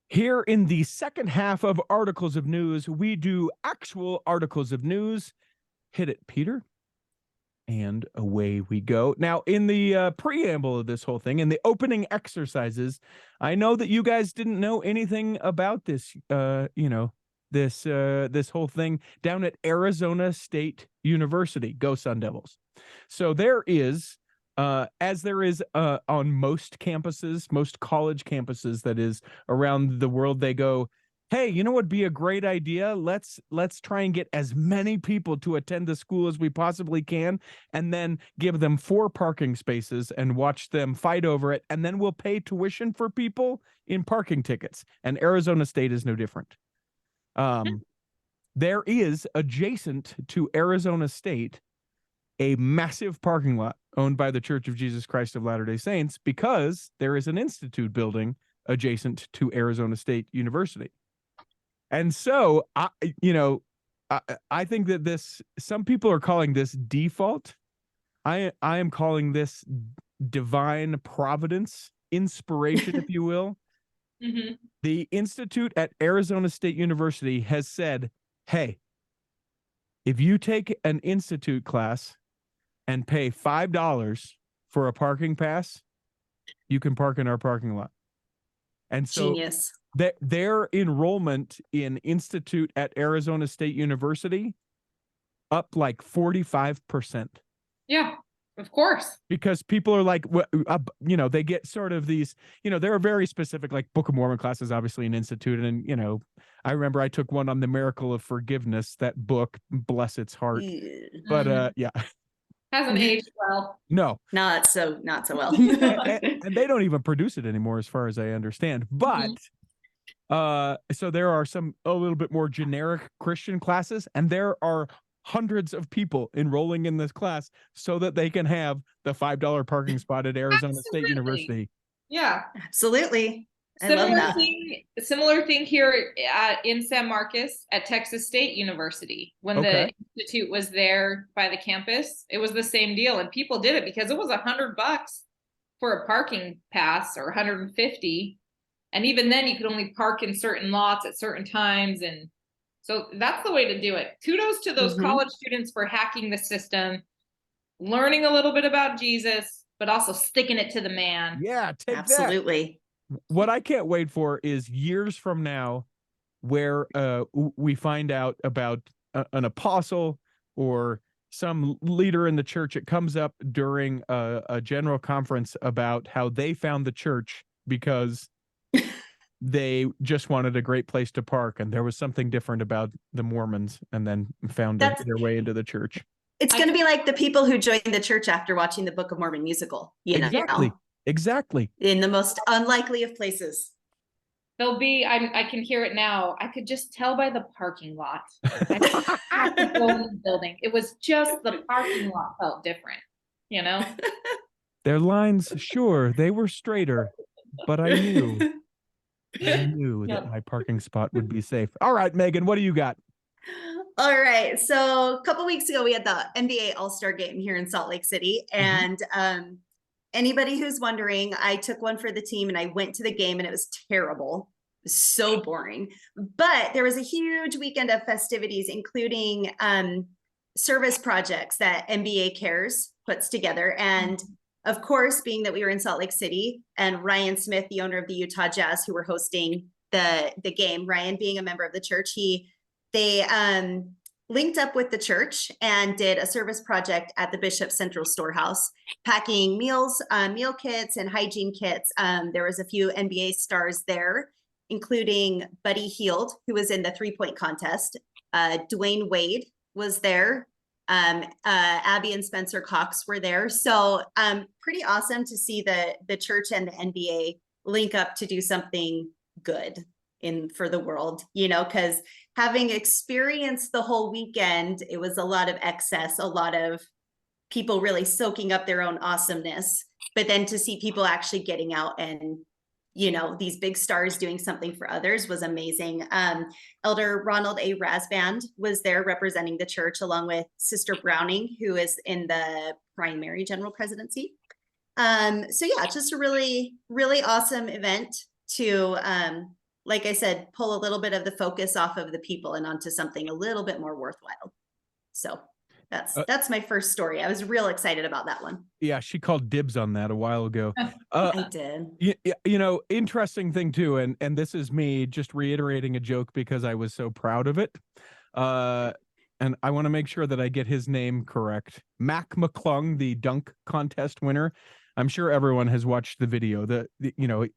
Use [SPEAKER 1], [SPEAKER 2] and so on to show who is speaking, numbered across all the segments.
[SPEAKER 1] Here in the second half of Articles of News, we do actual articles of news. Hit it, Peter. And away we go. Now, in the preamble of this whole thing, in the opening exercises, I know that you guys didn't know anything about this, this whole thing down at Arizona State University. Go Sun Devils. So there is, as there is on most campuses, most college campuses that is around the world, they go, hey, you know what would be a great idea? Let's try and get as many people to attend the school as we possibly can, and then give them 4 parking spaces and watch them fight over it, and then we'll pay tuition for people in parking tickets. And Arizona State is no different. There is adjacent to Arizona State a massive parking lot owned by the Church of Jesus Christ of Latter-day Saints, because there is an institute building adjacent to Arizona State University. And so, I think that some people are calling this default. I am calling this divine providence, inspiration, if you will. Mm-hmm. The institute at Arizona State University has said, hey, if you take an institute class and pay $5 for a parking pass, you can park in our parking lot. And so
[SPEAKER 2] genius.
[SPEAKER 1] Their enrollment in institute at Arizona State University up like 45%.
[SPEAKER 3] Yeah, of course.
[SPEAKER 1] Because people are like, they get sort of these, there are very specific, like Book of Mormon classes, obviously an institute. And, I remember I took one on the miracle of forgiveness, that book, bless its heart. But yeah.
[SPEAKER 3] Hasn't aged well.
[SPEAKER 1] No.
[SPEAKER 2] Not so well.
[SPEAKER 1] and they don't even produce it anymore, as far as I understand. But so there are a little bit more generic Christian classes, and there are hundreds of people enrolling in this class so that they can have the $5 parking spot at Arizona State University.
[SPEAKER 3] Yeah,
[SPEAKER 2] absolutely. I love that.
[SPEAKER 3] Similar thing here in San Marcos at Texas State University. When the institute was there by the campus, it was the same deal, and people did it because it was $100 for a parking pass, or $150. And even then you could only park in certain lots at certain times. And so that's the way to do it. Kudos to those college students for hacking the system, learning a little bit about Jesus, but also sticking it to the man.
[SPEAKER 1] Yeah,
[SPEAKER 2] absolutely.
[SPEAKER 1] What I can't wait for is years from now where we find out about an apostle or some leader in the church. It comes up during a general conference about how they found the church because they just wanted a great place to park, and there was something different about the Mormons, and then found their way into the church.
[SPEAKER 2] It's going to be like the people who joined the church after watching the Book of Mormon musical.
[SPEAKER 1] Exactly.
[SPEAKER 2] In the most unlikely of places.
[SPEAKER 3] They'll be, I can hear it now. I could just tell by the parking lot. I have to go in the building. It was just the parking lot felt different,
[SPEAKER 1] Their lines, sure, they were straighter, but I knew that my parking spot would be safe. All right, Megan, what do you got?
[SPEAKER 2] All right. So a couple weeks ago, we had the NBA All-Star Game here in Salt Lake City. And anybody who's wondering, I took one for the team and I went to the game, and it was terrible. It was so boring. But there was a huge weekend of festivities, including service projects that NBA Cares puts together. And of course, being that we were in Salt Lake City, and Ryan Smith, the owner of the Utah Jazz, who were hosting the game, Ryan being a member of the church, they linked up with the church and did a service project at the Bishop Central Storehouse, packing meal kits and hygiene kits. There was a few NBA stars there, including Buddy Hield, who was in the 3-point contest. Dwayne Wade was there. Abby and Spencer Cox were there. So pretty awesome to see the church and the NBA link up to do something good for the world, because having experienced the whole weekend, it was a lot of excess, a lot of people really soaking up their own awesomeness. But then to see people actually getting out and, these big stars doing something for others was amazing. Elder Ronald A. Rasband was there representing the church, along with Sister Browning, who is in the primary general presidency. So yeah, just a really, really awesome event to like I said, pull a little bit of the focus off of the people and onto something a little bit more worthwhile. So that's my first story. I was real excited about that one.
[SPEAKER 1] Yeah, she called dibs on that a while ago.
[SPEAKER 2] I did.
[SPEAKER 1] You know, interesting thing too, and this is me just reiterating a joke because I was so proud of it. And I want to make sure that I get his name correct. McClung, the dunk contest winner. I'm sure everyone has watched the video. You know,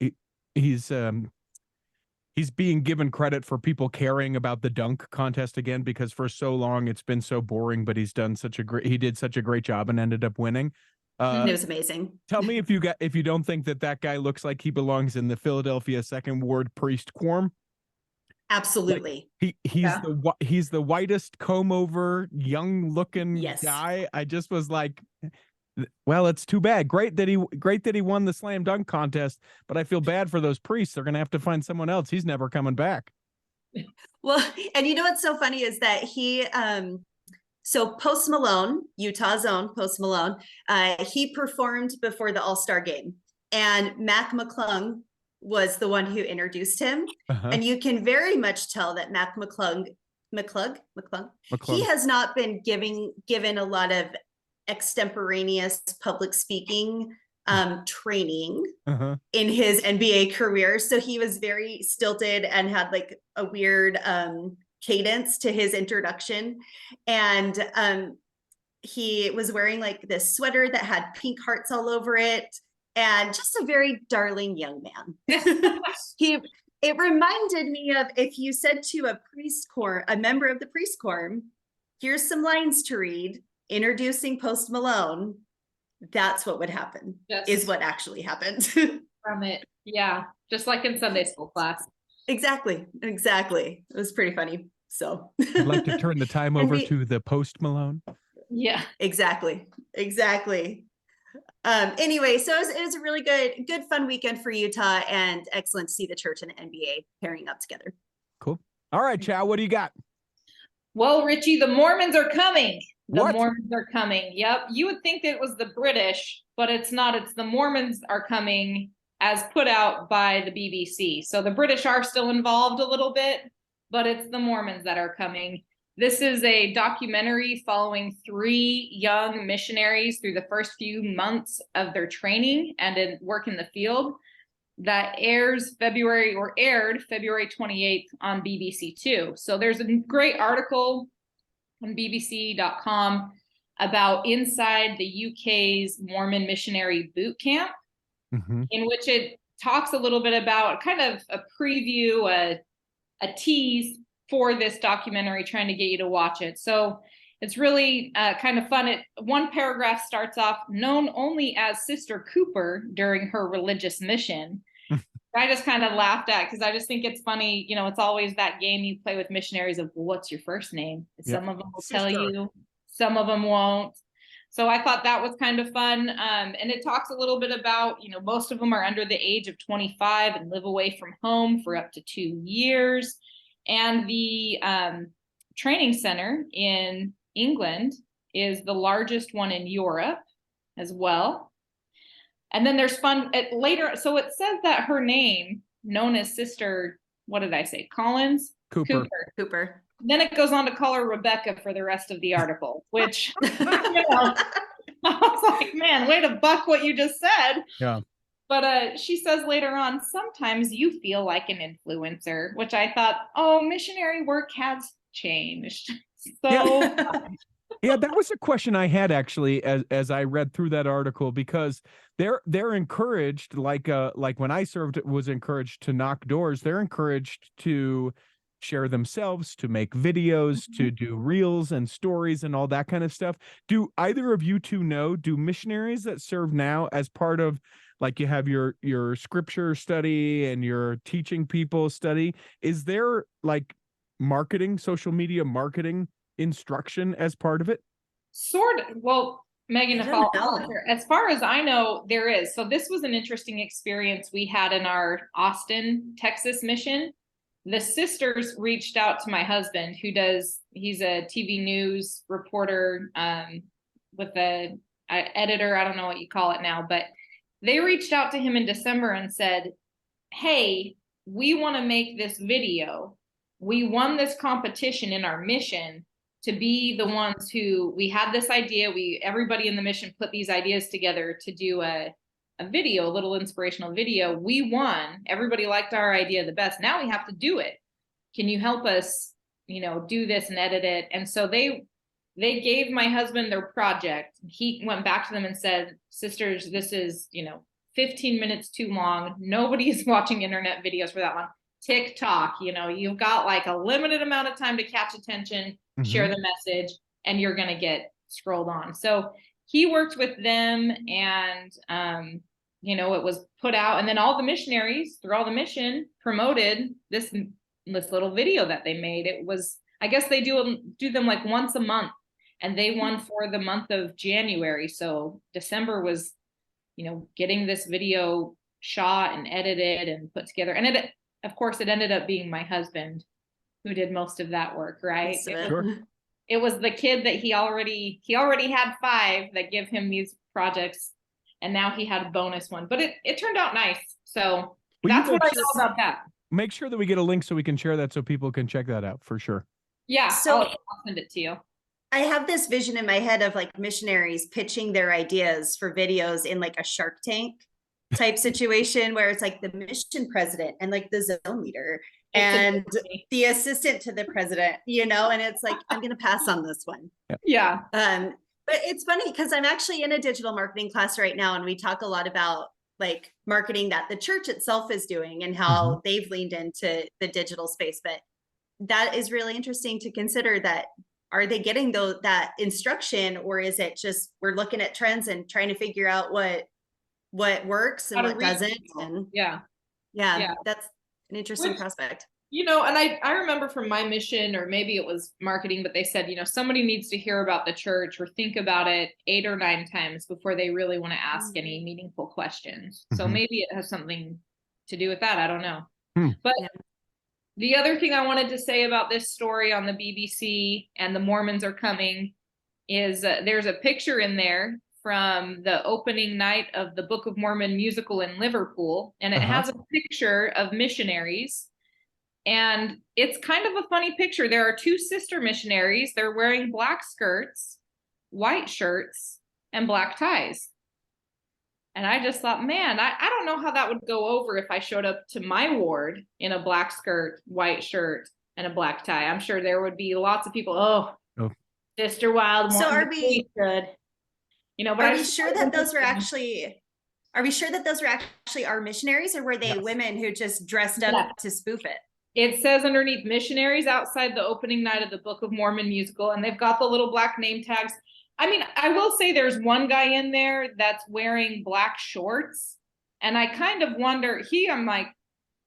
[SPEAKER 1] he's being given credit for people caring about the dunk contest again, because for so long it's been so boring, but he did such a great job and ended up winning.
[SPEAKER 2] It was amazing.
[SPEAKER 1] Tell me if you don't think that guy looks like he belongs in the Philadelphia Second Ward priest quorum.
[SPEAKER 2] Absolutely.
[SPEAKER 1] Like he's the whitest comb over young looking guy. I just was like, well, it's too bad. Great that he won the slam dunk contest, but I feel bad for those priests. They're going to have to find someone else. He's never coming back.
[SPEAKER 2] Well, and you know what's so funny is that he so Post Malone, Utah's own Post Malone, he performed before the All-Star game, and McClung was the one who introduced him. And you can very much tell that McClung, he has not been given a lot of extemporaneous public speaking training in his NBA career. So he was very stilted and had like a weird cadence to his introduction. And he was wearing like this sweater that had pink hearts all over it, and just a very darling young man. It reminded me of if you said to a member of the priest quorum, here's some lines to read introducing Post Malone, that's what would happen. Is what actually happened.
[SPEAKER 3] From it. Yeah. Just like in Sunday school class. Exactly.
[SPEAKER 2] It was pretty funny. So
[SPEAKER 1] I'd like to turn the time over to the Post Malone.
[SPEAKER 3] Yeah.
[SPEAKER 2] Exactly. Anyway, so it was a really good fun weekend for Utah, and excellent to see the church and the NBA pairing up together.
[SPEAKER 1] Cool. All right, Chow, what do you got?
[SPEAKER 3] Well, Richie, the Mormons are coming.
[SPEAKER 1] What?
[SPEAKER 3] Mormons are coming. Yep. You would think that it was the British, but it's not. It's the Mormons are coming as put out by the BBC. So the British are still involved a little bit, but it's the Mormons that are coming. This is a documentary following 3 young missionaries through the first few months of their training and work in the field, that aired February 28th on BBC Two. So there's a great article on bbc.com about inside the UK's Mormon missionary boot camp, in which it talks a little bit about kind of a preview, a tease for this documentary, trying to get you to watch it. So it's really kind of fun. One paragraph starts off, known only as Sister Cooper during her religious mission. I just kind of laughed at, because I just think it's funny. You know, it's always that game you play with missionaries of, well, what's your first name? Some of them will tell you, some of them won't. So I thought that was kind of fun. And it talks a little bit about, most of them are under the age of 25 and live away from home for up to 2 years. And the training center in England is the largest one in Europe as well. And then there's fun later. So it says that her name, known as Sister, what did I say? Collins?
[SPEAKER 2] Cooper.
[SPEAKER 3] Then it goes on to call her Rebecca for the rest of the article, which, I was like, man, way to buck what you just said.
[SPEAKER 1] Yeah.
[SPEAKER 3] But she says later on, sometimes you feel like an influencer, which I thought, missionary work has changed. So
[SPEAKER 1] yeah, that was a question I had actually as I read through that article, because they're encouraged, like when I served, was encouraged to knock doors. They're encouraged to share themselves, to make videos, to do reels and stories and all that kind of stuff. Do either of you two know, do missionaries that serve now, as part of, like, you have your scripture study and your teaching people study, is there like marketing, social media marketing instruction as part of it?
[SPEAKER 3] Sort of. Well, Megan, as far as I know, there is. So this was an interesting experience we had in our Austin, Texas mission. The sisters reached out to my husband, he's a TV news reporter, with a editor, I don't know what you call it now, but they reached out to him in December and said, hey, we want to make this video. We won this competition in our mission to be the ones who, we had this idea. Everybody in the mission put these ideas together to do a video, a little inspirational video. We won. Everybody liked our idea the best. Now we have to do it. Can you help us, do this and edit it? And so they gave my husband their project. He went back to them and said, sisters, this is, 15 minutes too long. Nobody's watching internet videos for that long. TikTok, you've got like a limited amount of time to catch attention, share the message, and you're going to get scrolled on. So he worked with them, and, it was put out, and then all the missionaries through all the mission promoted this little video that they made. It was, I guess they do them like once a month, and they won for the month of January. So December was, getting this video shot and edited and put together. And of course, it ended up being my husband who did most of that work, right? It was the kid that he already had 5 that give him these projects, and now he had a bonus one. But it turned out nice. So that's what I know about that.
[SPEAKER 1] Make sure that we get a link so we can share that so people can check that out for sure.
[SPEAKER 3] Yeah,
[SPEAKER 2] so
[SPEAKER 3] I'll send it to you.
[SPEAKER 2] I have this vision in my head of like missionaries pitching their ideas for videos in like a Shark Tank type situation, where it's like the mission president and like the zone leader and the assistant to the president, and it's like, I'm going to pass on this one.
[SPEAKER 3] Yeah.
[SPEAKER 2] But it's funny because I'm actually in a digital marketing class right now, and we talk a lot about like marketing that the church itself is doing and how they've leaned into the digital space. But that is really interesting to consider. That are they getting that instruction, or is it just we're looking at trends and trying to figure out what works and what doesn't? And yeah, that's an interesting prospect.
[SPEAKER 3] And I remember from my mission, or maybe it was marketing, but they said, somebody needs to hear about the church or think about it 8 or 9 times before they really want to ask any meaningful questions. So maybe it has something to do with that. I don't know. But the other thing I wanted to say about this story on the BBC and the Mormons are coming is there's a picture in there from the opening night of the Book of Mormon musical in Liverpool, and it has a picture of missionaries, and it's kind of a funny picture. There are 2 sister missionaries. They're wearing black skirts, white shirts, and black ties. And I just thought, man, I don't know how that would go over if I showed up to my ward in a black skirt, white shirt, and a black tie. I'm sure there would be lots of people, Sister Wild.
[SPEAKER 2] So are we
[SPEAKER 3] good? But
[SPEAKER 2] are we sure that those were actually our missionaries, or were they women who just dressed up to spoof it?
[SPEAKER 3] It says underneath missionaries outside the opening night of the Book of Mormon musical, and they've got the little black name tags. I mean, I will say there's one guy in there that's wearing black shorts, and I kind of wonder, I'm like,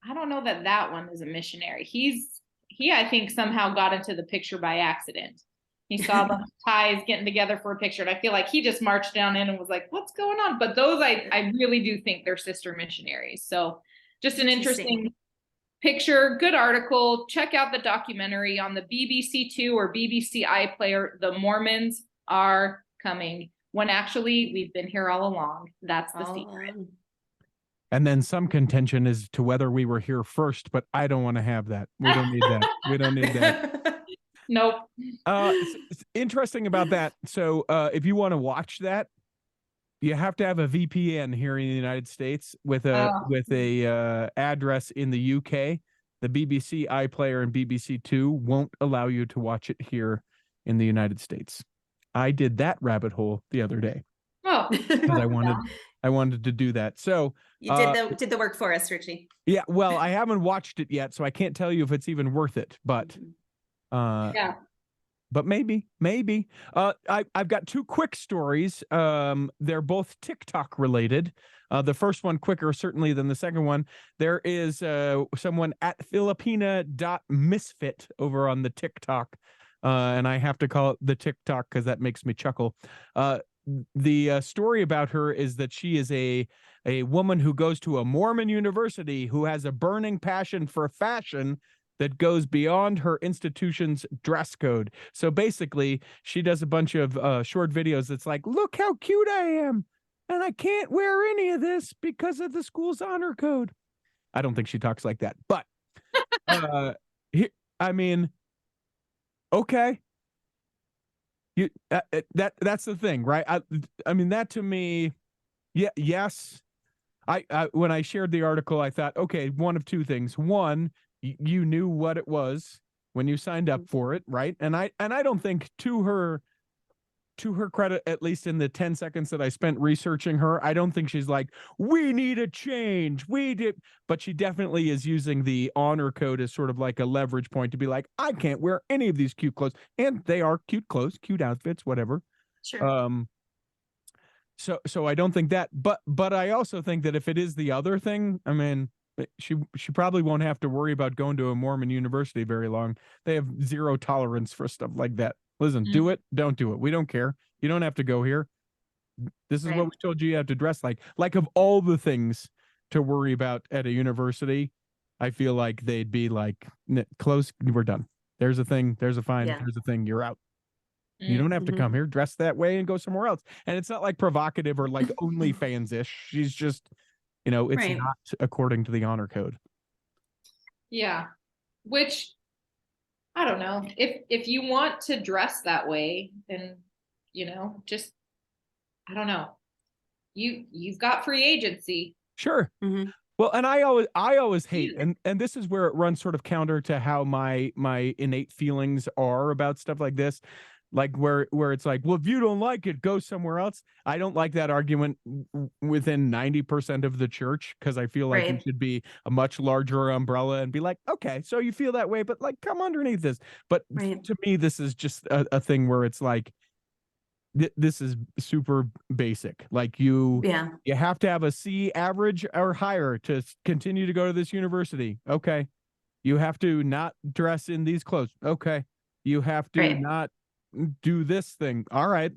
[SPEAKER 3] I don't know that one is a missionary. He, I think, somehow got into the picture by accident. He saw the ties getting together for a picture, and I feel like he just marched down in and was like, what's going on? But those, I really do think they're sister missionaries. So just an interesting picture, good article. Check out the documentary on the BBC 2 or BBC iPlayer. The Mormons are coming, when actually we've been here all along. That's the secret.
[SPEAKER 1] And then some contention as to whether we were here first, but I don't want to have that. We don't need that. We don't need that.
[SPEAKER 3] Nope.
[SPEAKER 1] It's interesting about that. So if you want to watch that, you have to have a VPN here in the United States with a address in the UK. The BBC iPlayer and BBC 2 won't allow you to watch it here in the United States. I did that rabbit hole the other day.
[SPEAKER 3] Oh,
[SPEAKER 1] because I wanted to do that. So
[SPEAKER 2] you did the work for us, Richie.
[SPEAKER 1] Yeah, well, I haven't watched it yet, so I can't tell you if it's even worth it. But but maybe. I've got 2 quick stories. They're both TikTok related. The first one quicker certainly than the second one. There is someone at Filipina.misfit over on the TikTok. And I have to call it the TikTok because that makes me chuckle. The story about her is that she is a woman who goes to a Mormon university who has a burning passion for fashion that goes beyond her institution's dress code. So basically, she does a bunch of short videos that's like, look how cute I am, and I can't wear any of this because of the school's honor code. I don't think she talks like that, but I mean, okay. That's the thing, right? I mean, that to me, yeah, yes. I when I shared the article, I thought, okay, one of two things. One, you knew what it was when you signed up for it, right? And I don't think, to her credit, at least in the 10 seconds that I spent researching her, I don't think she's like, we need a change. But she definitely is using the honor code as sort of like a leverage point to be like, I can't wear any of these cute clothes. And they are cute clothes, cute outfits, whatever.
[SPEAKER 2] Sure.
[SPEAKER 1] So I don't think that, but I also think that if it is the other thing, I mean, she probably won't have to worry about going to a Mormon university very long. They have zero tolerance for stuff like that. Listen, do it, don't do it. We don't care. You don't have to go here. This is what we told you have to dress like. Like, of all the things to worry about at a university, I feel like they'd be like, close, we're done. There's a thing, there's a fine, there's a thing, you're out. You don't have to come here, dress that way, and go somewhere else. And it's not like provocative or like OnlyFans-ish. She's just, it's not according to the honor code.
[SPEAKER 3] Yeah. Which, I don't know. If you want to dress that way, then, just, I don't know. You've got free agency.
[SPEAKER 1] Sure. Well, and I always hate, and this is where it runs sort of counter to how my innate feelings are about stuff like this. Like where it's like, well, if you don't like it, go somewhere else. I don't like that argument within 90% of the church, because I feel like it should be a much larger umbrella and be like, okay, so you feel that way, but like, come underneath this. But to me, this is just a thing where it's like, this is super basic. Like you have to have a C average or higher to continue to go to this university. Okay. You have to not dress in these clothes. Okay. You have to not do this thing. All right.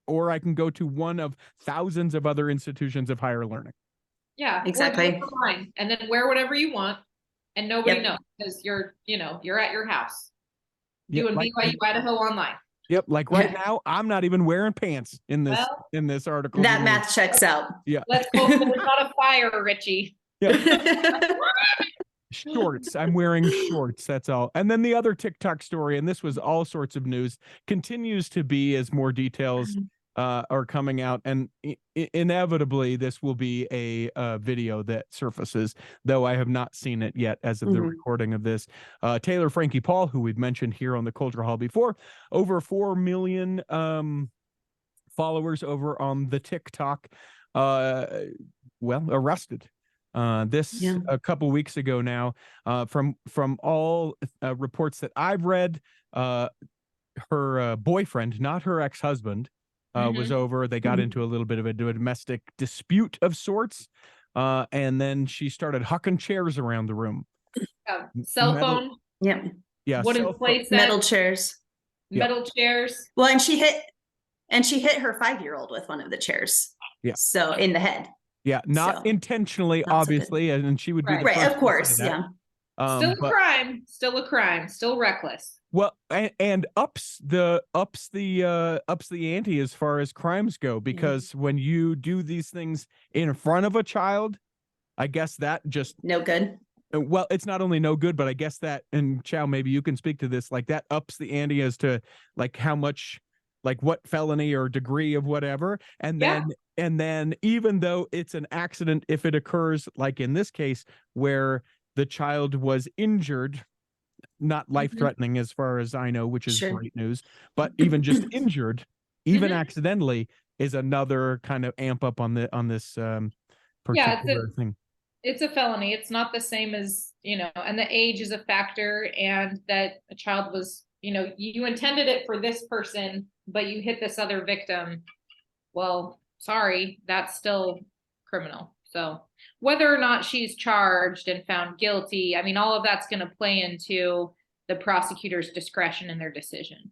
[SPEAKER 1] Or I can go to one of thousands of other institutions of higher learning.
[SPEAKER 3] Yeah, exactly. And then wear whatever you want, and nobody knows, because you're at your house doing BYU Idaho online.
[SPEAKER 1] Yep. Like right now, I'm not even wearing pants in this article.
[SPEAKER 2] That math checks out.
[SPEAKER 1] Yeah.
[SPEAKER 3] Let's hope there's not a fire, Richie.
[SPEAKER 1] Yeah. Shorts. I'm wearing shorts. That's all. And then the other TikTok story, and this was all sorts of news, continues to be as more details are coming out, and inevitably this will be a video that surfaces, though I have not seen it yet as of the recording of this. Taylor Frankie Paul, who we've mentioned here on the Culture Hall before, over 4 million followers over on the TikTok, arrested. A couple weeks ago now, from all reports that I've read, her boyfriend, not her ex-husband, was over. They got into a little bit of a domestic dispute of sorts, and then she started hucking chairs around the room.
[SPEAKER 3] Cell phone.
[SPEAKER 2] Wooden plates, metal chairs.
[SPEAKER 3] Metal chairs.
[SPEAKER 2] Well, and she hit her 5-year-old with one of the chairs. Yeah. So in the head.
[SPEAKER 1] Yeah, not intentionally, obviously, and she would be the first
[SPEAKER 2] of course,
[SPEAKER 3] still a crime, still reckless.
[SPEAKER 1] Well, and ups the ante as far as crimes go, because when you do these things in front of a child, I guess that just
[SPEAKER 2] no good.
[SPEAKER 1] Well, it's not only no good, but I guess that, and Chow, maybe you can speak to this, like that ups the ante as to like how much, like what felony or degree of whatever, and then even though it's an accident, if it occurs, like in this case, where the child was injured, not life-threatening as far as I know, which is great news, but even just injured, even accidentally, is another kind of amp up on this particular thing.
[SPEAKER 3] It's a felony. It's not the same as, and the age is a factor, and that a child was, you intended it for this person, but you hit this other victim. Well, sorry, that's still criminal. So whether or not she's charged and found guilty, I mean, all of that's going to play into the prosecutor's discretion in their decision.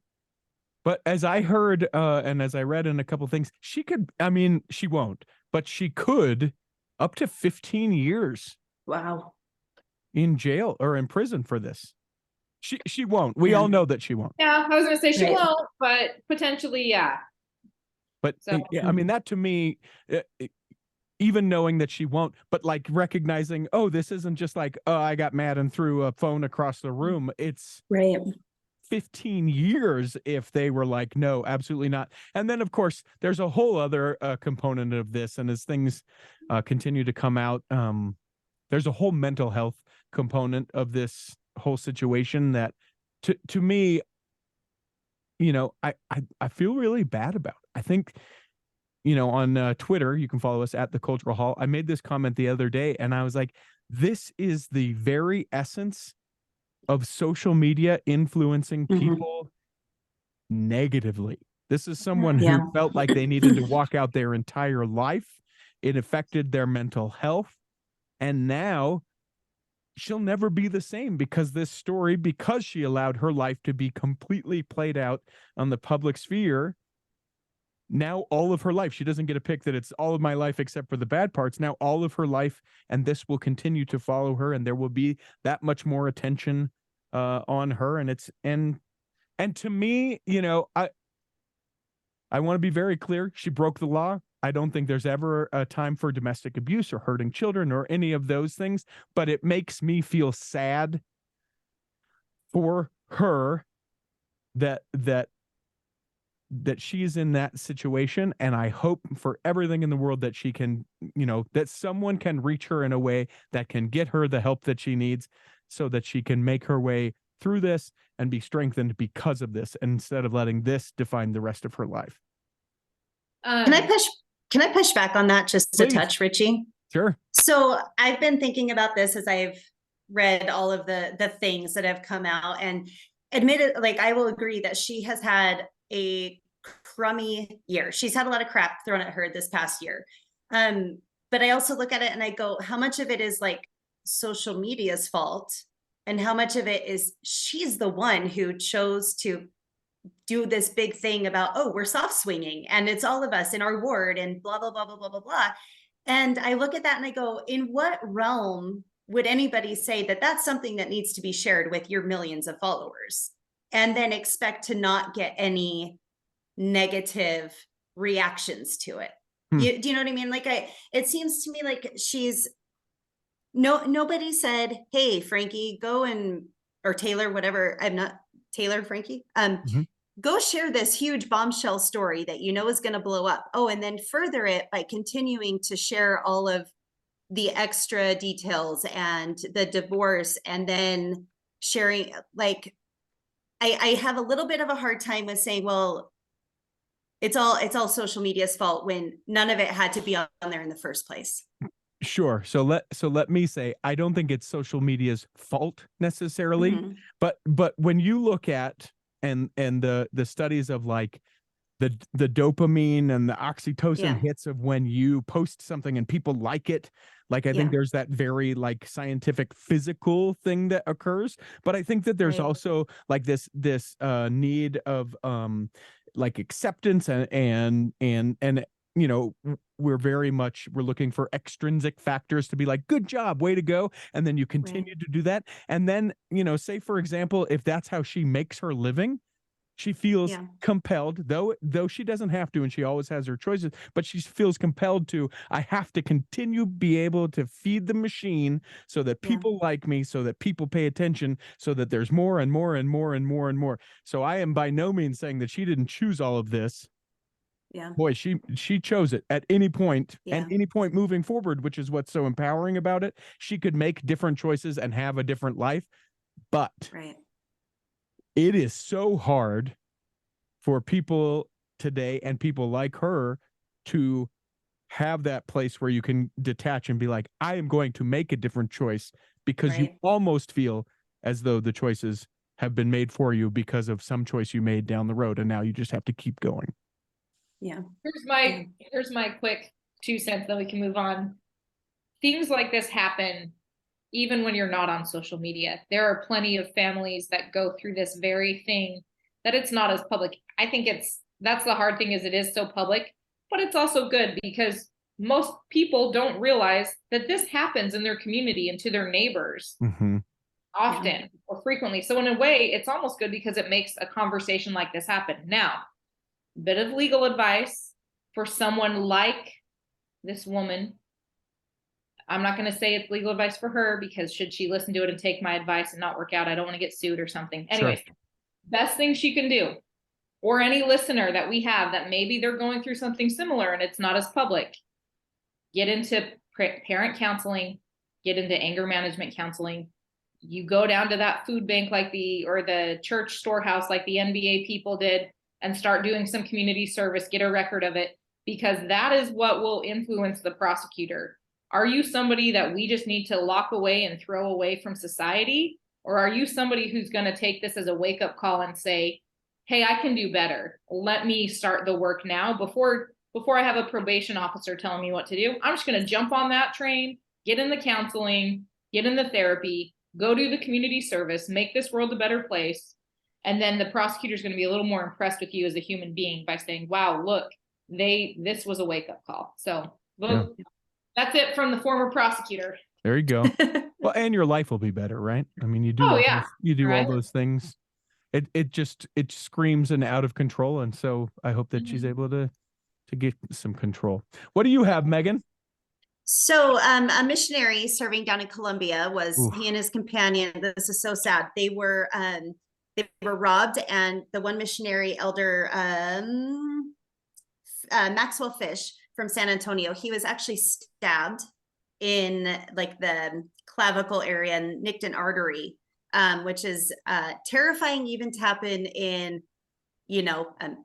[SPEAKER 1] But as I heard, and as I read in a couple things, she could, I mean, she won't, but she could up to 15 years.
[SPEAKER 2] Wow.
[SPEAKER 1] In jail or in prison for this. She won't. We all know that she won't.
[SPEAKER 3] Yeah, I was going to say she won't, but potentially, yeah.
[SPEAKER 1] But I mean, that to me, even knowing that she won't, but like recognizing, oh, this isn't just like, oh, I got mad and threw a phone across the room. It's
[SPEAKER 2] Right.
[SPEAKER 1] 15 years if they were like, no, absolutely not. And then, of course, there's a whole other component of this. And as things continue to come out, there's a whole mental health component of this whole situation that to me, you know, I feel really bad about. I think, you know, on Twitter, you can follow us at The Cultural Hall. I made this comment the other day and I was like, this is the very essence of social media influencing people negatively. This is someone who felt like they needed to walk out their entire life. It affected their mental health. And now she'll never be the same because this story, because she allowed her life to be completely played out on the public sphere. Now all of her life, she doesn't get a pick that it's all of my life except for the bad parts. Now all of her life, and this will continue to follow her, and there will be that much more attention on her. And it's and to me, you know, I want to be very clear. She broke the law. I don't think there's ever a time for domestic abuse or hurting children or any of those things, but it makes me feel sad for her that she's in that situation. And I hope for everything in the world that she can, you know, that someone can reach her in a way that can get her the help that she needs so that she can make her way through this and be strengthened because of this, instead of letting this define the rest of her life.
[SPEAKER 2] Can I push back on that just a touch, Richie?
[SPEAKER 1] Sure.
[SPEAKER 2] So I've been thinking about this as I've read all of the things that have come out, and admitted, like, I will agree that she has had a crummy year. She's had a lot of crap thrown at her this past year. But I also look at it and I go, how much of it is like social media's fault? And how much of it is she's the one who chose to do this big thing about, oh, we're soft swinging and it's all of us in our ward and blah, blah, blah, blah, blah, blah, blah. And I look at that and I go, in what realm would anybody say that that's something that needs to be shared with your millions of followers and then expect to not get any negative reactions to it? Do you know what I mean? Like, it seems to me like she's nobody said, hey, Frankie, go and, or Taylor, whatever. I'm not Taylor, Frankie. Go share this huge bombshell story that you know is going to blow up. Oh, and then further it by continuing to share all of the extra details and the divorce, and then sharing, like, I have a little bit of a hard time with saying, well, it's all social media's fault when none of it had to be on there in the first place.
[SPEAKER 1] Sure. So let me say, I don't think it's social media's fault necessarily, but when you look at and the studies of like the dopamine and the oxytocin hits of when you post something and people like it, like I think there's that very like scientific physical thing that occurs, but I think that there's also like this need of like acceptance and you know, we're looking for extrinsic factors to be like, good job, way to go. And then you continue to do that. And then, you know, say, for example, if that's how she makes her living, she feels compelled, though she doesn't have to, and she always has her choices, but she feels compelled to, I have to continue be able to feed the machine so that people like me, so that people pay attention, so that there's more and more and more and more and more. So I am by no means saying that she didn't choose all of this. Boy, she chose it at any point and any point moving forward, which is what's so empowering about it. She could make different choices and have a different life, but it is so hard for people today and people like her to have that place where you can detach and be like, I am going to make a different choice, because you almost feel as though the choices have been made for you because of some choice you made down the road, and now you just have to keep going.
[SPEAKER 3] Here's my quick 2 cents, then we can move on. Things like this happen even when you're not on social media. There are plenty of families that go through this very thing that it's not as public. I think that's the hard thing, is it is so public, but it's also good because most people don't realize that this happens in their community and to their neighbors often or frequently. So in a way, it's almost good because it makes a conversation like this happen. Now, bit of legal advice for someone like this woman I'm not going to say it's legal advice for her, because should she listen to it and take my advice and not work out, I don't want to get sued or something. Anyways, best thing she can do, or any listener that we have that maybe they're going through something similar and it's not as public, get into parent counseling, get into anger management counseling. You go down to that food bank or the church storehouse like the NBA people did, and start doing some community service, get a record of it, because that is what will influence the prosecutor. Are you somebody that we just need to lock away and throw away from society? Or are you somebody who's going to take this as a wake-up call and say, hey, I can do better. Let me start the work now before I have a probation officer telling me what to do. I'm just going to jump on that train, get in the counseling, get in the therapy, go do the community service, make this world a better place. And then the prosecutor is going to be a little more impressed with you as a human being by saying, wow, look, this was a wake-up call. So that's it from the former prosecutor.
[SPEAKER 1] There you go. Well, and your life will be better, right? I mean, you do all those things. It screams and out of control. And so I hope that she's able to get some control. What do you have, Megan?
[SPEAKER 2] So a missionary serving down in Colombia he and his companion. This is so sad. They were robbed, and the one missionary, Elder Maxwell Fish from San Antonio, he was actually stabbed in like the clavicle area and nicked an artery, which is terrifying even to happen in,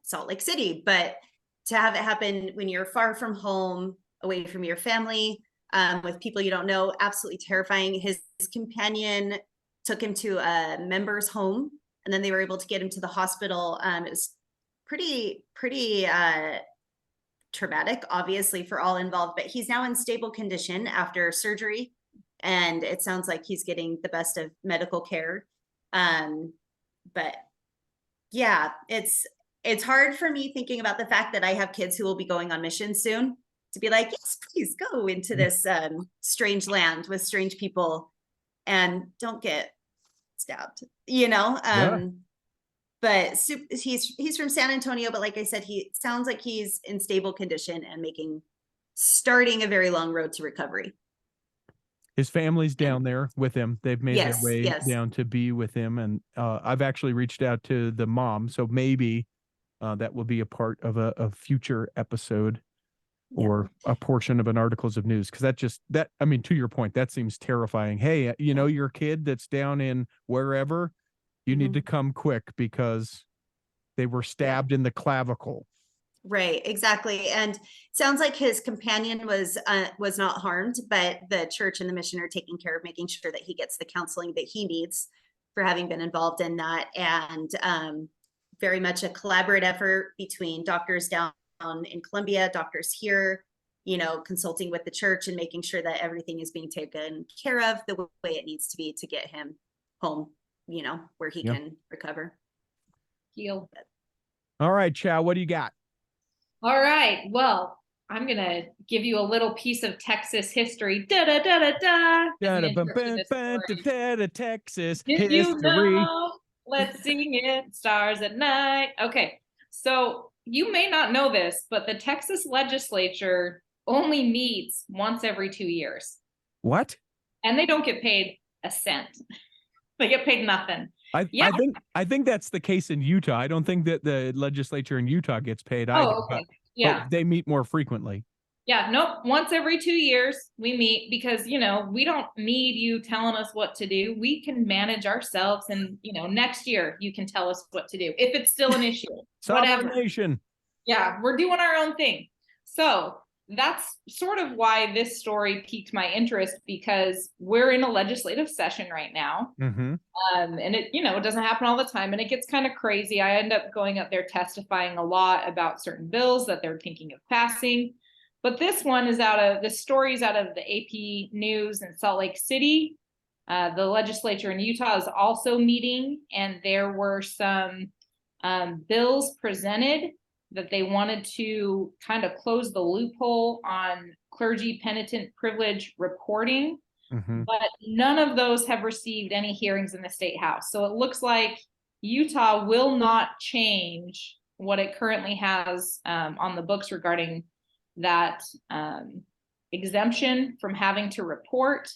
[SPEAKER 2] Salt Lake City, but to have it happen when you're far from home, away from your family, with people you don't know, absolutely terrifying. His companion took him to a member's home, and then they were able to get him to the hospital. It was pretty traumatic, obviously, for all involved, but he's now in stable condition after surgery, and it sounds like he's getting the best of medical care. But yeah, it's hard for me thinking about the fact that I have kids who will be going on mission soon, to be like, yes, please go into this strange land with strange people and don't get stabbed, But he's from San Antonio, but like I said, he sounds like he's in stable condition and starting a very long road to recovery.
[SPEAKER 1] His family's down there with him. They've made their way down to be with him. And I've actually reached out to the mom. So maybe that will be a part of a future episode or a portion of an articles of news. Cause to your point, that seems terrifying. Hey, your kid that's down in wherever, you need to come quick because they were stabbed in the clavicle.
[SPEAKER 2] Right, exactly. And it sounds like his companion was not harmed, but the church and the mission are taking care of making sure that he gets the counseling that he needs for having been involved in that. And very much a collaborative effort between doctors down in Colombia, doctors here, consulting with the church and making sure that everything is being taken care of the way it needs to be to get him home, where he can recover.
[SPEAKER 3] Heal.
[SPEAKER 1] All right, Chow, what do you got?
[SPEAKER 3] All right. Well, I'm going to give you a little piece of Texas history. Texas
[SPEAKER 1] history.
[SPEAKER 3] You know, let's sing it. Stars at night. Okay. So you may not know this, but the Texas legislature only meets once every 2 years.
[SPEAKER 1] What?
[SPEAKER 3] And they don't get paid a cent. They get paid nothing.
[SPEAKER 1] I think that's the case in Utah. I don't think that the legislature in Utah gets paid either.
[SPEAKER 3] Oh, okay.
[SPEAKER 1] But they meet more frequently.
[SPEAKER 3] Yeah, nope. Once every 2 years we meet because, we don't need you telling us what to do. We can manage ourselves, and, next year you can tell us what to do if it's still an issue. Whatever.
[SPEAKER 1] Nation.
[SPEAKER 3] Yeah, we're doing our own thing. So that's sort of why this story piqued my interest, because we're in a legislative session right now.
[SPEAKER 1] Mm-hmm.
[SPEAKER 3] And it, it doesn't happen all the time, and it gets kind of crazy. I end up going up there testifying a lot about certain bills that they're thinking of passing. But this one is the story's out of the AP News in Salt Lake City. The legislature in Utah is also meeting, and there were some bills presented that they wanted to kind of close the loophole on clergy penitent privilege reporting.
[SPEAKER 1] Mm-hmm.
[SPEAKER 3] But none of those have received any hearings in the state house. So it looks like Utah will not change what it currently has on the books regarding that exemption from having to report.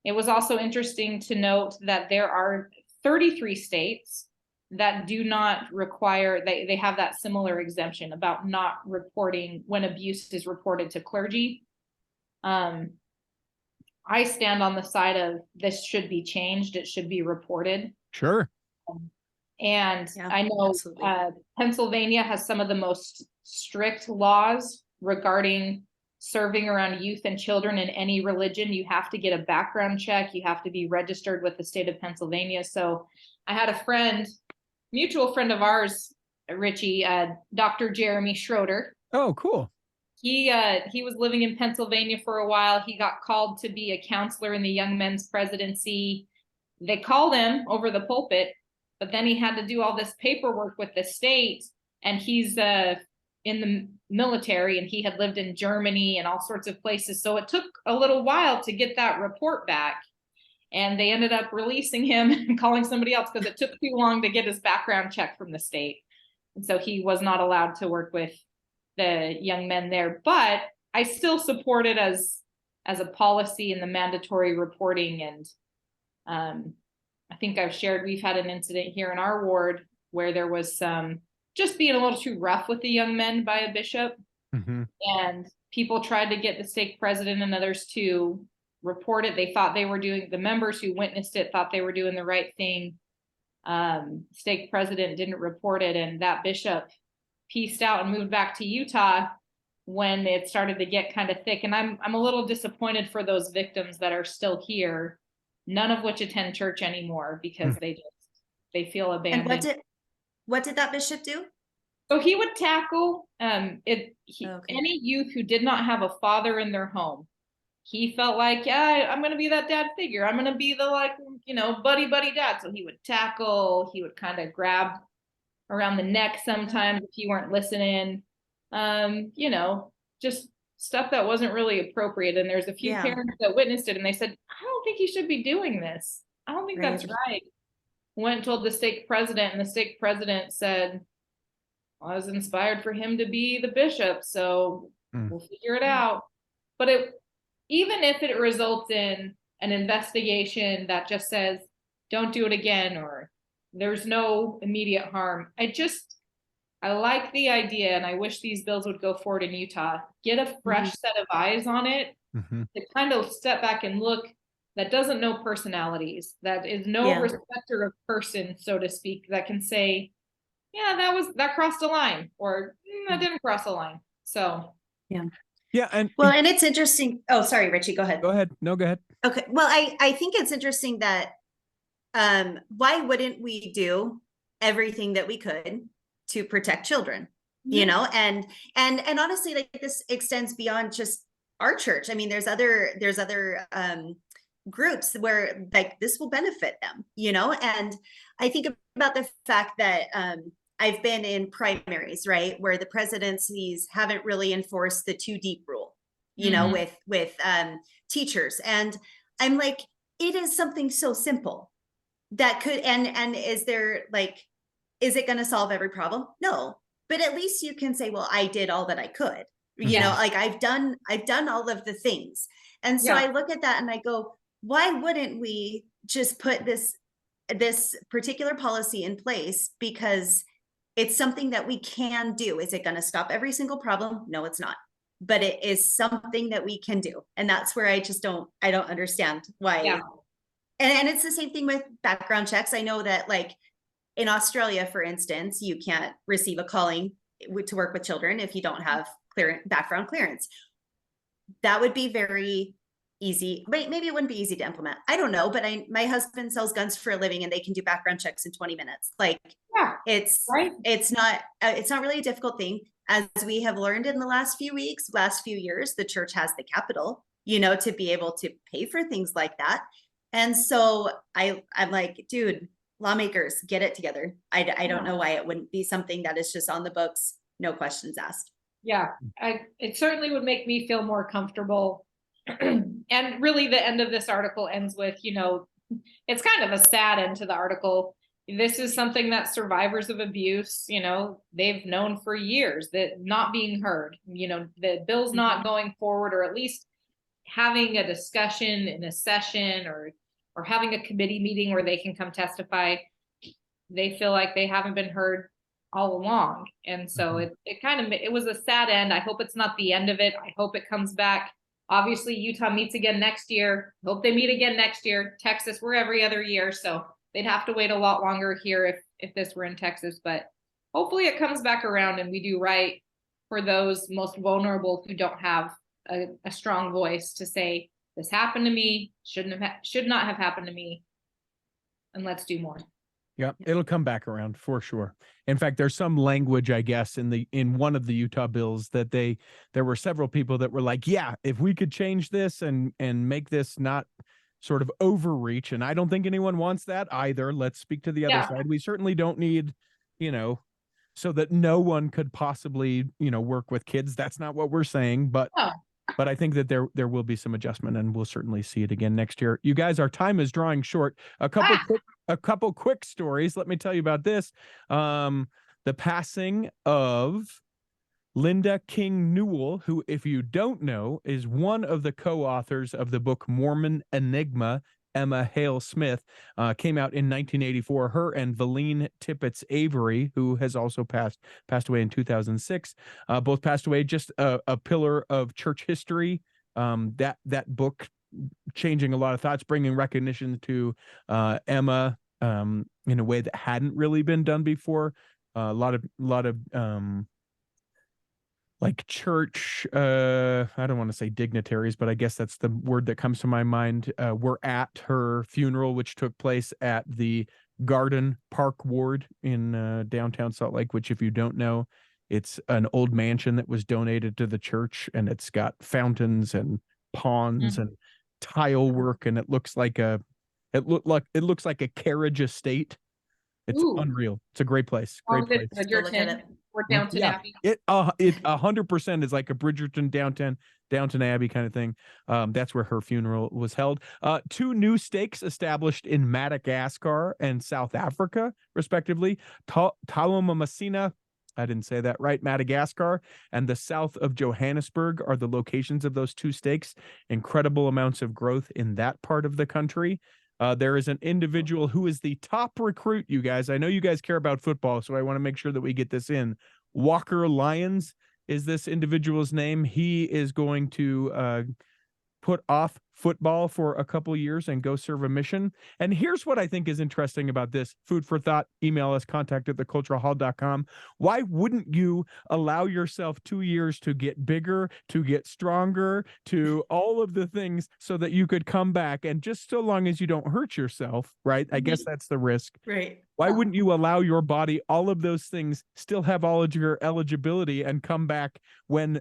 [SPEAKER 3] It was also interesting to note that there are 33 states that do not require, they have that similar exemption about not reporting when abuse is reported to clergy. I stand on the side of this should be changed. It should be reported.
[SPEAKER 1] Sure.
[SPEAKER 3] And I know Pennsylvania has some of the most strict laws regarding serving around youth and children in any religion. You have to get a background check. You have to be registered with the state of Pennsylvania. So I had a friend, mutual friend of ours, Richie, Dr. Jeremy Schroeder.
[SPEAKER 1] Oh, cool.
[SPEAKER 3] He was living in Pennsylvania for a while. He got called to be a counselor in the Young Men's Presidency. They called him over the pulpit, but then he had to do all this paperwork with the state, and he's in the military, and he had lived in Germany and all sorts of places. So it took a little while to get that report back, and they ended up releasing him and calling somebody else because it took too long to get his background check from the state. And so he was not allowed to work with the young men there, but I still support it as a policy and the mandatory reporting. And I think I've shared, we've had an incident here in our ward where there was some just being a little too rough with the young men by a bishop.
[SPEAKER 1] Mm-hmm.
[SPEAKER 3] And people tried to get the stake president and others to report it. They thought they were doing, the members who witnessed it thought they were doing the right thing. Stake president didn't report it, and that bishop pieced out and moved back to Utah when it started to get kind of thick. And I'm a little disappointed for those victims that are still here, none of which attend church anymore because they feel abandoned.
[SPEAKER 2] And what did that bishop do?
[SPEAKER 3] So he would tackle any youth who did not have a father in their home. He felt like, yeah, I'm going to be that dad figure. I'm going to be the buddy dad. So he would tackle, he would kind of grab around the neck sometimes if you weren't listening, just stuff that wasn't really appropriate. And there's a few parents that witnessed it, and they said, I don't think he should be doing this. I don't think that's right. Went and told the stake president, and the stake president said, well, I was inspired for him to be the bishop, so we'll figure it out. But even if it results in an investigation that just says, don't do it again, or there's no immediate harm, I like the idea, and I wish these bills would go forward in Utah. Get a fresh set of eyes on it to kind of step back and look, that doesn't know personalities, that is no respecter of person, so to speak, that can say, yeah, that crossed a line, or that didn't cross a line. So
[SPEAKER 2] and it's interesting. Oh, sorry, Richie, go ahead.
[SPEAKER 1] Go ahead. No, go ahead.
[SPEAKER 2] Okay. Well, I think it's interesting that why wouldn't we do everything that we could to protect children? You know, and honestly, like, this extends beyond just our church. I mean, there's other groups where like this will benefit them, and I think about the fact that I've been in primaries, right, where the presidencies haven't really enforced the too deep rule, with teachers, and I'm like, it is something so simple that could, and is it going to solve every problem? No, but at least you can say, well, I did all that I could, like I've done all of the things. And so I look at that and I go, why wouldn't we just put this particular policy in place? Because it's something that we can do. Is it going to stop every single problem? No, it's not. But it is something that we can do. And that's where I don't understand why. Yeah. And it's the same thing with background checks. I know that, like, in Australia, for instance, you can't receive a calling to work with children if you don't have background clearance. That would be very easy. Maybe it wouldn't be easy to implement. I don't know, but my husband sells guns for a living, and they can do background checks in 20 minutes. Like, it's not really a difficult thing. As we have learned in the last few years, the church has the capital, to be able to pay for things like that. And so I'm like, dude, lawmakers, get it together. I don't know why it wouldn't be something that is just on the books, no questions asked.
[SPEAKER 3] Yeah, it certainly would make me feel more comfortable. And really, the end of this article ends with, it's kind of a sad end to the article. This is something that survivors of abuse, they've known for years, that not being heard, the bill's not going forward, or at least having a discussion in a session or having a committee meeting where they can come testify, they feel like they haven't been heard all along. And so it was a sad end. I hope it's not the end of it. I hope it comes back. Obviously, Utah meets again next year. Hope they meet again next year. Texas, we're every other year, so they'd have to wait a lot longer here if this were in Texas. But hopefully it comes back around and we do right for those most vulnerable who don't have a strong voice to say, this happened to me, should not have happened to me, and let's do more.
[SPEAKER 1] Yeah, it'll come back around for sure. In fact, there's some language, I guess, in one of the Utah bills that there were several people that were like, yeah, if we could change this and make this not sort of overreach, and I don't think anyone wants that either. Let's speak to the other side. We certainly don't need, so that no one could possibly, work with kids. That's not what we're saying, but I think that there will be some adjustment, and we'll certainly see it again next year. You guys, our time is drawing short. A couple quick stories. Let me tell you about this. The passing of Linda King Newell, who, if you don't know, is one of the co-authors of the book Mormon Enigma. Emma Hale Smith came out in 1984. Her and Valine Tippett Avery, who has also passed away in 2006, both passed away. Just a pillar of church history. That book changing a lot of thoughts, bringing recognition to Emma in a way that hadn't really been done before. A lot of like church, I don't want to say dignitaries, but I guess that's the word that comes to my mind, were at her funeral, which took place at the Garden Park Ward in downtown Salt Lake, which, if you don't know, it's an old mansion that was donated to the church, and it's got fountains and ponds and tile work, and it looks like a carriage estate. It's unreal. It's a great place. Great place.
[SPEAKER 3] Bridgerton or Downton Abbey.
[SPEAKER 1] It 100% is like a Bridgerton, Downton Abbey kind of thing. That's where her funeral was held. 2 new stakes established in Madagascar and South Africa, respectively. Talamasina, I didn't say that right, Madagascar, and the south of Johannesburg are the locations of those 2 stakes. Incredible amounts of growth in that part of the country. There is an individual who is the top recruit, you guys. I know you guys care about football, so I want to make sure that we get this in. Walker Lyons is this individual's name. He is going to put off football for a couple years and go serve a mission. And here's what I think is interesting about this. Food for thought. Email us, contact@theculturalhall.com. Why wouldn't you allow yourself 2 years to get bigger, to get stronger, to all of the things, so that you could come back, and just so long as you don't hurt yourself, right? I guess that's the risk.
[SPEAKER 2] Right.
[SPEAKER 1] Why wouldn't you allow your body all of those things, still have all of your eligibility, and come back when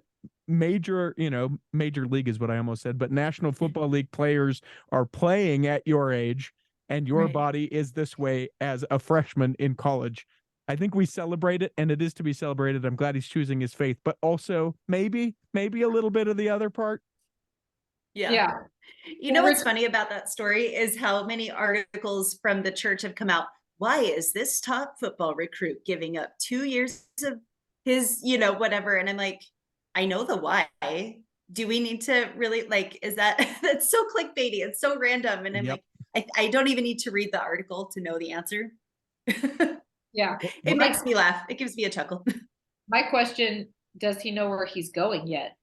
[SPEAKER 1] major league is what I almost said, but National Football League players are playing at your age, and your body is this way as a freshman in college? I think we celebrate it, and it is to be celebrated. I'm glad he's choosing his faith, but also maybe a little bit of the other part.
[SPEAKER 2] Yeah. You know what's funny about that story is how many articles from the church have come out. Why is this top football recruit giving up 2 years of his, whatever? And I'm like, I know the why. Do we need to really is that's so clickbaity. It's so random. And I'm like, I don't even need to read the article to know the answer.
[SPEAKER 3] Yeah.
[SPEAKER 2] It makes me laugh. It gives me a chuckle.
[SPEAKER 3] My question, does he know where he's going yet?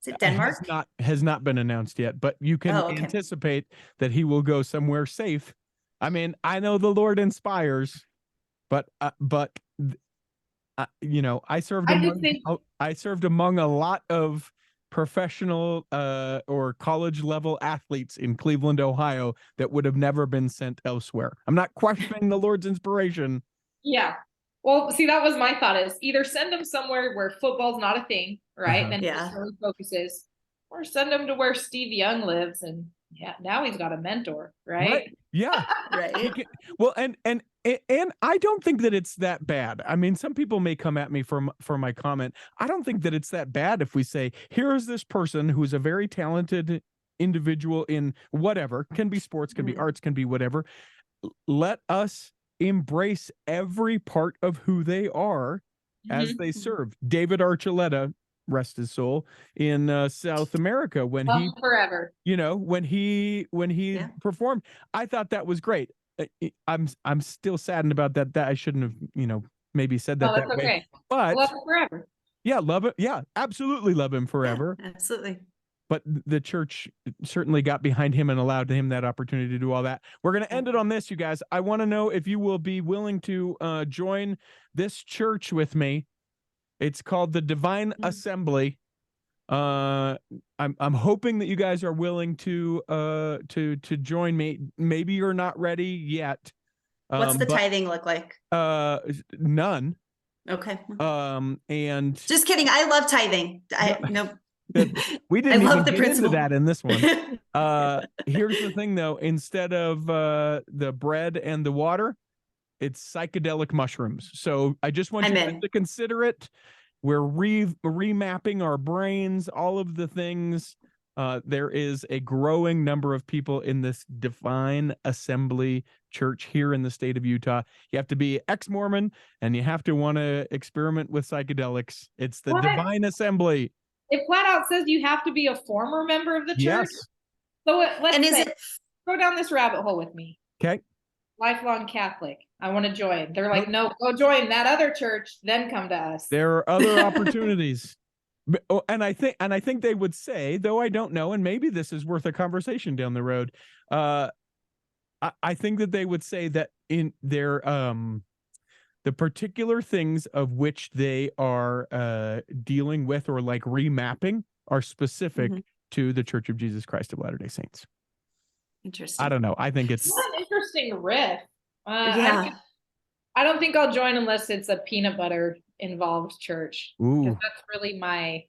[SPEAKER 2] Is it Denmark?
[SPEAKER 1] Has not been announced yet, but you can anticipate that he will go somewhere safe. I mean, I know the Lord inspires, but I served among a lot of professional or college level athletes in Cleveland, Ohio, that would have never been sent elsewhere. I'm not questioning the Lord's inspiration.
[SPEAKER 3] Yeah. Well, see, that was my thought, is either send them somewhere where football's not a thing, right? Then that's where he focuses, or send them to where Steve Young lives, and now he's got a mentor, right?
[SPEAKER 1] Yeah.
[SPEAKER 2] Right.
[SPEAKER 1] Well, and I don't think that it's that bad. I mean, some people may come at me for my comment. I don't think that it's that bad if we say, here is this person who is a very talented individual in whatever, can be sports, can be arts, can be whatever. Let us embrace every part of who they are as they serve. David Archuleta rest his soul, in South America when
[SPEAKER 3] Love
[SPEAKER 1] he,
[SPEAKER 3] him forever.
[SPEAKER 1] when he
[SPEAKER 2] Yeah.
[SPEAKER 1] performed. I thought that was great. I'm still saddened about that. That I shouldn't have, maybe said that
[SPEAKER 3] Oh, that's
[SPEAKER 1] that way.
[SPEAKER 3] okay.
[SPEAKER 1] But
[SPEAKER 3] Love him forever.
[SPEAKER 1] yeah, love it. Yeah, absolutely love him forever.
[SPEAKER 2] Yeah, absolutely.
[SPEAKER 1] But the church certainly got behind him and allowed him that opportunity to do all that. We're going to end it on this, you guys. I want to know if you will be willing to join this church with me. It's called the Divine Assembly. I'm hoping that you guys are willing to join me. Maybe you're not ready yet.
[SPEAKER 2] What's the tithing look like?
[SPEAKER 1] None.
[SPEAKER 2] Okay.
[SPEAKER 1] And
[SPEAKER 2] Just kidding. I love tithing. No.
[SPEAKER 1] we didn't
[SPEAKER 2] I love
[SPEAKER 1] even
[SPEAKER 2] the
[SPEAKER 1] get
[SPEAKER 2] principle.
[SPEAKER 1] into that in this one. Here's the thing, though. Instead of the bread and the water, it's psychedelic mushrooms. So I just want you guys to consider it. We're remapping our brains, all of the things. There is a growing number of people in this Divine Assembly church here in the state of Utah. You have to be ex-Mormon and you have to want to experiment with psychedelics. It's the Divine Assembly.
[SPEAKER 3] It flat out says you have to be a former member of the church.
[SPEAKER 1] Yes.
[SPEAKER 3] So let's go down this rabbit hole with me.
[SPEAKER 1] Okay.
[SPEAKER 3] Lifelong Catholic. I want to join. They're like, no, go join that other church, then come to us.
[SPEAKER 1] There are other opportunities. And I think they would say, though I don't know, and maybe this is worth a conversation down the road. I think that they would say that in their the particular things of which they are dealing with or like remapping are specific to the Church of Jesus Christ of Latter-day Saints.
[SPEAKER 2] Interesting.
[SPEAKER 1] I don't know. I think it's
[SPEAKER 3] what an interesting riff.
[SPEAKER 2] Yeah.
[SPEAKER 3] I don't think I'll join unless it's a peanut butter involved church. Because that's really my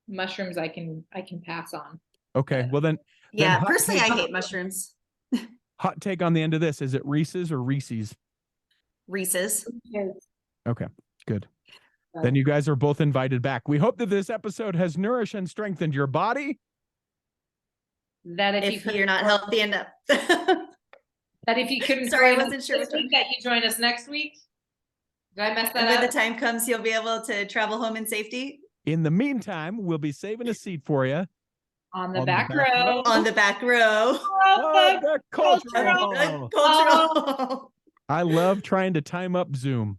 [SPEAKER 3] mushrooms I can pass on.
[SPEAKER 1] Okay. Well then.
[SPEAKER 2] Yeah. Personally, I hate mushrooms.
[SPEAKER 1] Hot take on the end of this. Is it Reese's or Reese's?
[SPEAKER 2] Reese's.
[SPEAKER 1] Okay, good. Then you guys are both invited back. We hope that this episode has nourished and strengthened your body.
[SPEAKER 3] That
[SPEAKER 2] if you're not healthy enough.
[SPEAKER 3] That if you couldn't
[SPEAKER 2] Sorry, I
[SPEAKER 3] join
[SPEAKER 2] wasn't
[SPEAKER 3] us
[SPEAKER 2] sure
[SPEAKER 3] this
[SPEAKER 2] which
[SPEAKER 3] week, that you join us next week. Did I mess that
[SPEAKER 2] and
[SPEAKER 3] up?
[SPEAKER 2] when the time comes, you'll be able to travel home in safety.
[SPEAKER 1] In the meantime, we'll be saving a seat for you.
[SPEAKER 3] On the back row.
[SPEAKER 2] On the back row.
[SPEAKER 1] Oh, the cultural.
[SPEAKER 2] Cultural.
[SPEAKER 1] I love trying to time up Zoom.